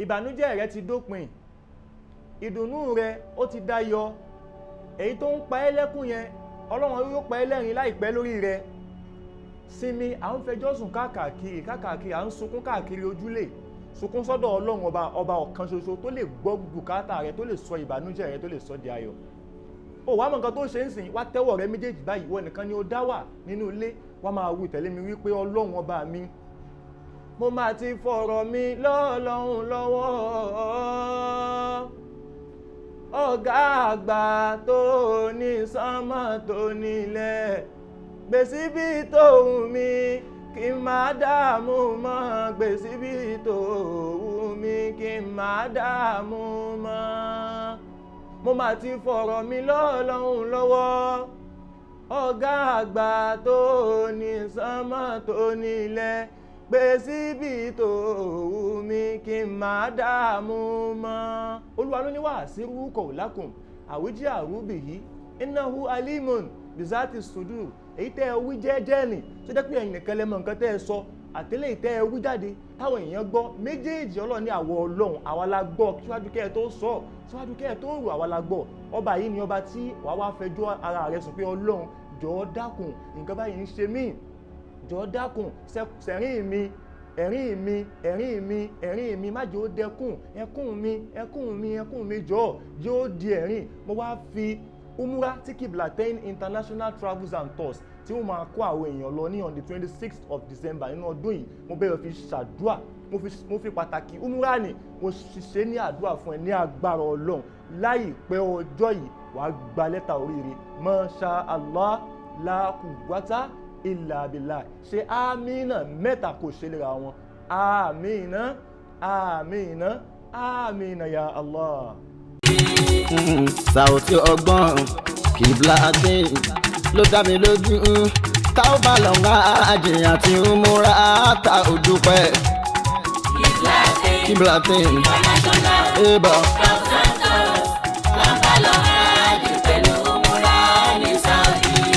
ìbànújẹ́ rẹ ti dópin, ìdùnnú rẹ ó ti dayọ̀, èyí tó ń pa ẹ́ lẹ́kún yẹn Ọlọ́run yóò pa ẹ́ lẹ́rìn láìpẹ́ lórí rẹ. Sinmi, à ń fẹjọ́ sùn káàkiri, à ń sunkún káàkiri ojúlé, sunkún sọ́dọ̀ Ọlọ́run ọba ọ̀kan ṣoṣo tó lè gbọ́ bùkátà rẹ, tó lè sọ ìbànújẹ́ rẹ, tó lè sọ di ayọ̀. Ó wá mọ̀ nǹkan tó ṣe ń sìn, wá tẹ́wọ̀ rẹ méjèèjì báyìí, wọ́n nìkan ni ó dá wà nínú ilé, wá máa wí tẹ̀lé mi wípé Ọlọ́run ọba mi, mo máa ti fọ̀rọ̀ mi lọ́lọ́run lọ́wọ́, ọ̀gá àgbà tó ní sánmọ̀ tó nílẹ̀, gbèsè bí tòun mi kí n máa dààmú mọ́, gbèsè bí tòun mi kí n máa dààmú mọ́. Mo máa ti fọ̀rọ̀ mi lọ́lọ́run lọ́wọ́, ọ̀gá àgbà tó ní sánmọ̀ tó nílẹ̀, gbèsè bí tòun mi kí n máa dààmú mọ́. Olúwa ló ní wá àsírú qawlakum àwíjí àrúbì yìí innahu alimun bizati sudur. Èyí tẹ́ ẹ wí jẹ́jẹ́ nì tó jẹ́ pé ẹ̀yin nìkan lẹ mọ̀ nǹkan tẹ́ ẹ sọ, àtẹ́lẹ̀ tẹ́ ẹ wí jáde táwọn èèyàn gbọ́, méjèèjì Ọlọ́run ní àwọ̀ Ọlọ́run àwa la gbọ́ síwájú kẹ́ ẹ tó sọ, síwájú kẹ́ ẹ tó rò àwa la gbọ́. Ọba yìí ni ọba tí wàá wá fẹjọ́ ara rẹ̀ sùn pé Ọlọ́run jọ̀ọ́ dákun, nǹkan báyìí ń ṣe mí, jọ̀ọ́ dákun sẹ́rìn mi, ẹ̀rín mi má jẹ́ ó dẹkùn, ẹkún mi jọ̀ọ́ di ẹ̀rín. Mo wá fi umura tí Qiblatain International Travels and Tours tí wọ́n máa kó àwọn èèyàn lọ ní on the 26th of December nínú ọdún yìí, mo bẹ̀rẹ̀ fi ṣàdúà, mo fi pàtàkì umura ni mo ṣiṣẹ́ ní àdúà fún ẹ ní agbára Ọlọ́run. Láìpẹ́ ọjọ́ yìí wàá gba lẹ́tà oríire, Masha Allah la quwwata illa billah. Ṣe àmínà mẹ́ta kò ṣe lera wọn, àmínà àmínà àmínà ya Allah. Saoty ọgbọ́n Qiblatain ló dá mi lójú, tá ò bá lọ ń àjẹ́ àti múra tá ò dúpẹ́. Qiblatain International.